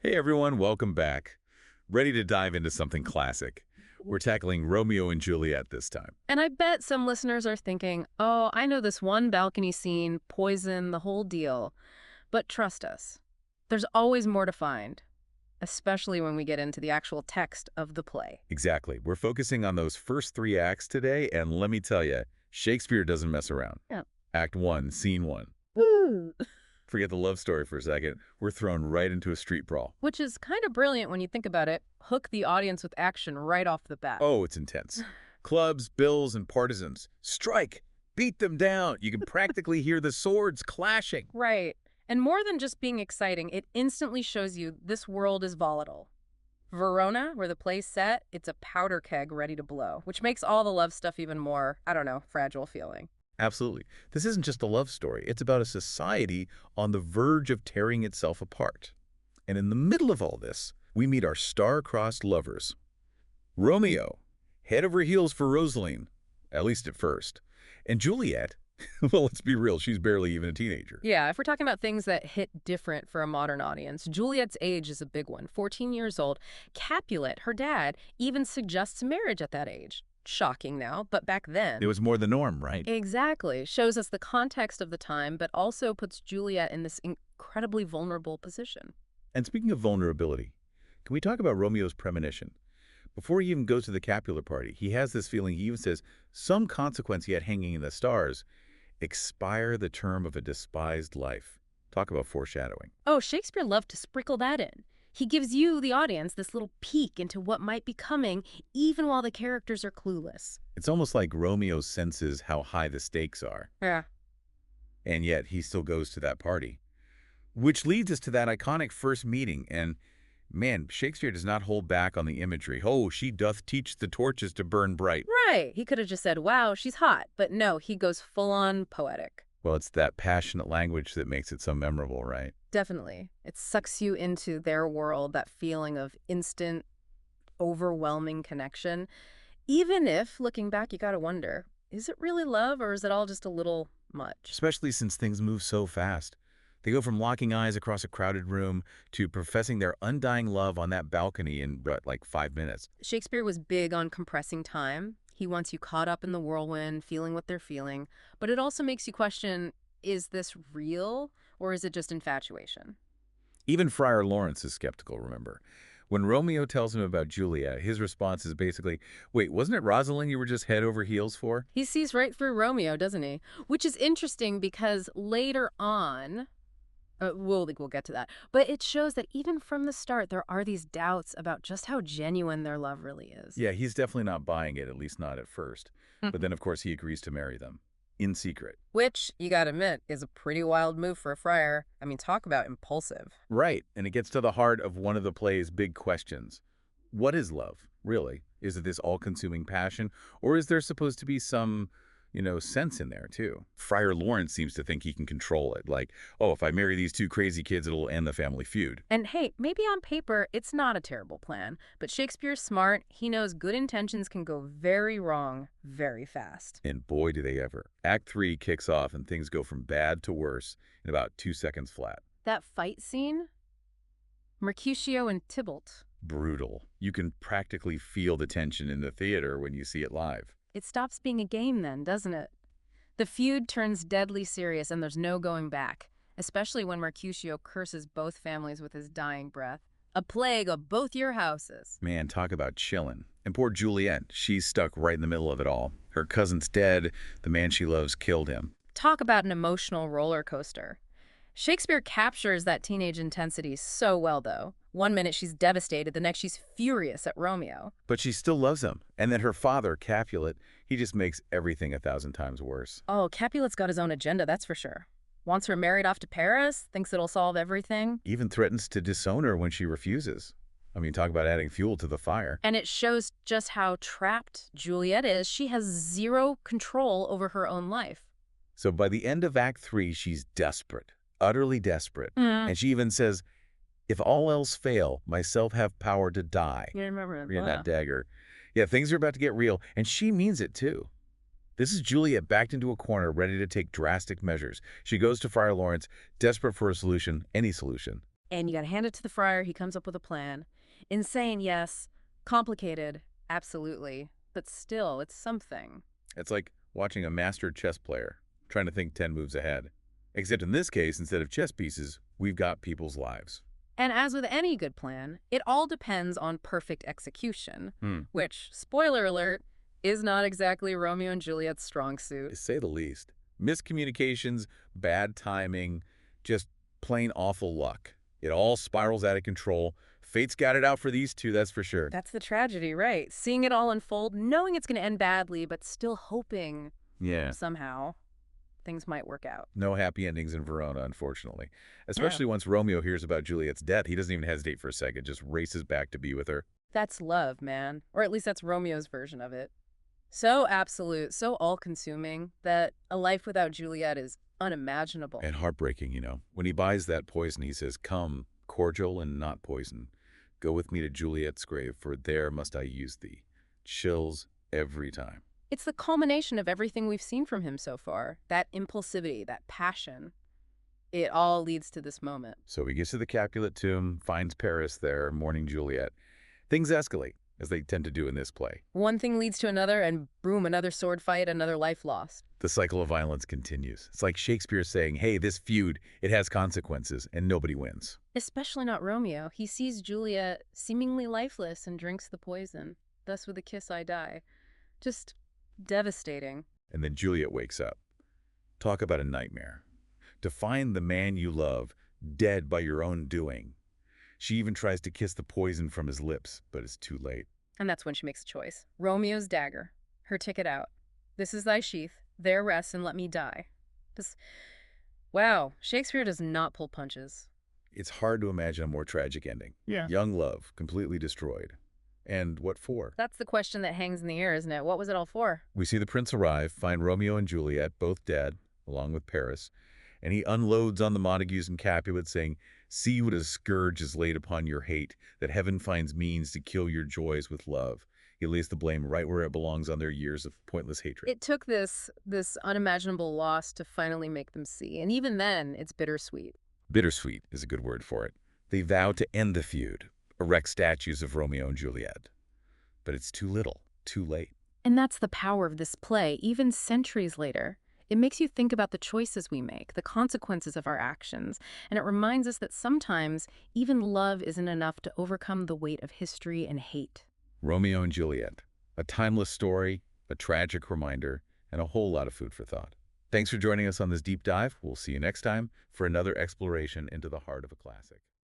Hey everyone, welcome back. Ready to dive into something classic. We're tackling Romeo and Juliet this time. And I bet some listeners are thinking, oh, I know this one balcony scene, poison, the whole deal. But trust us, there's always more to find, especially when we get into the actual text of the play. Exactly. We're focusing on those first three acts today, and let me tell you, Shakespeare doesn't mess around. Yeah. Act 1, Scene 1. Ooh. Forget the love story for a second. We're thrown right into a street brawl. Which is kind of brilliant when you think about it. Hook the audience with action right off the bat. Oh, it's intense. Clubs, bills, and partisans. Strike! Beat them down! You can practically hear the swords clashing. Right. And more than just being exciting, it instantly shows you this world is volatile. Verona, where the play's set, it's a powder keg ready to blow, which makes all the love stuff even more, I don't know, fragile feeling. Absolutely. This isn't just a love story. It's about a society on the verge of tearing itself apart. And in the middle of all this, we meet our star-crossed lovers. Romeo, head over heels for Rosaline, at least at first. And Juliet, well, let's be real, she's barely even a teenager. Yeah, if we're talking about things that hit different for a modern audience, Juliet's age is a big one. 14 years old. Capulet, her dad, even suggests marriage at that age. Shocking now, but back then... It was more the norm, right? Exactly. Shows us the context of the time, but also puts Juliet in this incredibly vulnerable position. And speaking of vulnerability, can we talk about Romeo's premonition? Before he even goes to the Capulet party, he has this feeling, he even says, some consequence yet hanging in the stars, expire the term of a despised life. Talk about foreshadowing. Oh, Shakespeare loved to sprinkle that in. He gives you, the audience, this little peek into what might be coming, even while the characters are clueless. It's almost like Romeo senses how high the stakes are. Yeah. And yet he still goes to that party. Which leads us to that iconic first meeting. And man, Shakespeare does not hold back on the imagery. Oh, she doth teach the torches to burn bright. Right. He could have just said, wow, she's hot. But no, he goes full-on poetic. Well, it's that passionate language that makes it so memorable, right? Definitely. It sucks you into their world, that feeling of instant, overwhelming connection. Even if, looking back, you gotta wonder, is it really love or is it all just a little much? Especially since things move so fast. They go from locking eyes across a crowded room to professing their undying love on that balcony in, like 5 minutes. Shakespeare was big on compressing time. He wants you caught up in the whirlwind, feeling what they're feeling. But it also makes you question, is this real or is it just infatuation? Even Friar Lawrence is skeptical, remember. When Romeo tells him about Juliet, his response is basically, wait, wasn't it Rosalind you were just head over heels for? He sees right through Romeo, doesn't he? Which is interesting because later on, we'll get to that. But it shows that even from the start, there are these doubts about just how genuine their love really is. Yeah, he's definitely not buying it, at least not at first. But then, of course, he agrees to marry them. In secret. Which, you gotta admit, is a pretty wild move for a friar. I mean, talk about impulsive. Right, and it gets to the heart of one of the play's big questions. What is love, really? Is it this all-consuming passion, or is there supposed to be some, sense in there, too? Friar Lawrence seems to think he can control it, like, oh, if I marry these two crazy kids, it'll end the family feud. And hey, maybe on paper, it's not a terrible plan, but Shakespeare's smart. He knows good intentions can go very wrong very fast. And boy, do they ever. Act 3 kicks off and things go from bad to worse in about 2 seconds flat. That fight scene? Mercutio and Tybalt. Brutal. You can practically feel the tension in the theater when you see it live. It stops being a game then, doesn't it? The feud turns deadly serious and there's no going back, especially when Mercutio curses both families with his dying breath. A plague of both your houses. Man, talk about chillin'. And poor Juliet, she's stuck right in the middle of it all. Her cousin's dead, the man she loves killed him. Talk about an emotional roller coaster. Shakespeare captures that teenage intensity so well, though. One minute she's devastated, the next she's furious at Romeo. But she still loves him. And then her father, Capulet, he just makes everything 1,000 times worse. Oh, Capulet's got his own agenda, that's for sure. Wants her married off to Paris, thinks it'll solve everything. Even threatens to disown her when she refuses. I mean, talk about adding fuel to the fire. And it shows just how trapped Juliet is. She has zero control over her own life. So by the end of Act 3, she's desperate, utterly desperate. And she even says, if all else fail, myself have power to die. You remember that? In that dagger. Yeah, things are about to get real, and she means it too. This is Juliet backed into a corner, ready to take drastic measures. She goes to Friar Lawrence, desperate for a solution, any solution. And you got to hand it to the friar. He comes up with a plan. Insane, yes. Complicated, absolutely. But still, it's something. It's like watching a master chess player trying to think 10 moves ahead. Except in this case, instead of chess pieces, we've got people's lives. And as with any good plan, it all depends on perfect execution, Hmm. which, spoiler alert, is not exactly Romeo and Juliet's strong To suit. say the least. Miscommunications, bad timing, just plain awful luck. It all spirals out of control. Fate's got it out for these two, that's for sure. That's the tragedy, right? Seeing it all unfold, knowing it's going to end badly, but still hoping Yeah. somehow things might work out. No happy endings in Verona, unfortunately. Especially once Romeo hears about Juliet's death, he doesn't even hesitate for a second, just races back to be with her. That's love, man. Or at least that's Romeo's version of it. So absolute, so all-consuming, that a life without Juliet is unimaginable. And heartbreaking, you know. When he buys that poison, he says, "Come, cordial and not poison. Go with me to Juliet's grave, for there must I use thee." Chills every time. It's the culmination of everything we've seen from him so far. That impulsivity, that passion. It all leads to this moment. So he gets to the Capulet tomb, finds Paris there, mourning Juliet. Things escalate, as they tend to do in this play. One thing leads to another, and boom, another sword fight, another life lost. The cycle of violence continues. It's like Shakespeare saying, hey, this feud, it has consequences, and nobody wins. Especially not Romeo. He sees Juliet seemingly lifeless and drinks the poison. Thus with a kiss I die. Just devastating. And then Juliet wakes up. Talk about a nightmare. To find the man you love dead by your own doing. She even tries to kiss the poison from his lips, but it's too late. And that's when she makes a choice. Romeo's dagger. Her ticket out. This is thy sheath. There rest and let me die. Wow, Shakespeare does not pull punches. It's hard to imagine a more tragic ending. Yeah. Young love, completely destroyed. And what for? That's the question that hangs in the air, isn't it? What was it all for? We see the prince arrive, find Romeo and Juliet, both dead, along with Paris, and he unloads on the Montagues and Capulets, saying, "See what a scourge is laid upon your hate, that heaven finds means to kill your joys with love." He lays the blame right where it belongs on their years of pointless hatred. It took this unimaginable loss to finally make them see, and even then, it's bittersweet. Bittersweet is a good word for it. They vow to end the feud, erect statues of Romeo and Juliet. But it's too little, too late. And that's the power of this play, even centuries later. It makes you think about the choices we make, the consequences of our actions, and it reminds us that sometimes even love isn't enough to overcome the weight of history and hate. Romeo and Juliet, a timeless story, a tragic reminder, and a whole lot of food for thought. Thanks for joining us on this deep dive. We'll see you next time for another exploration into the heart of a classic.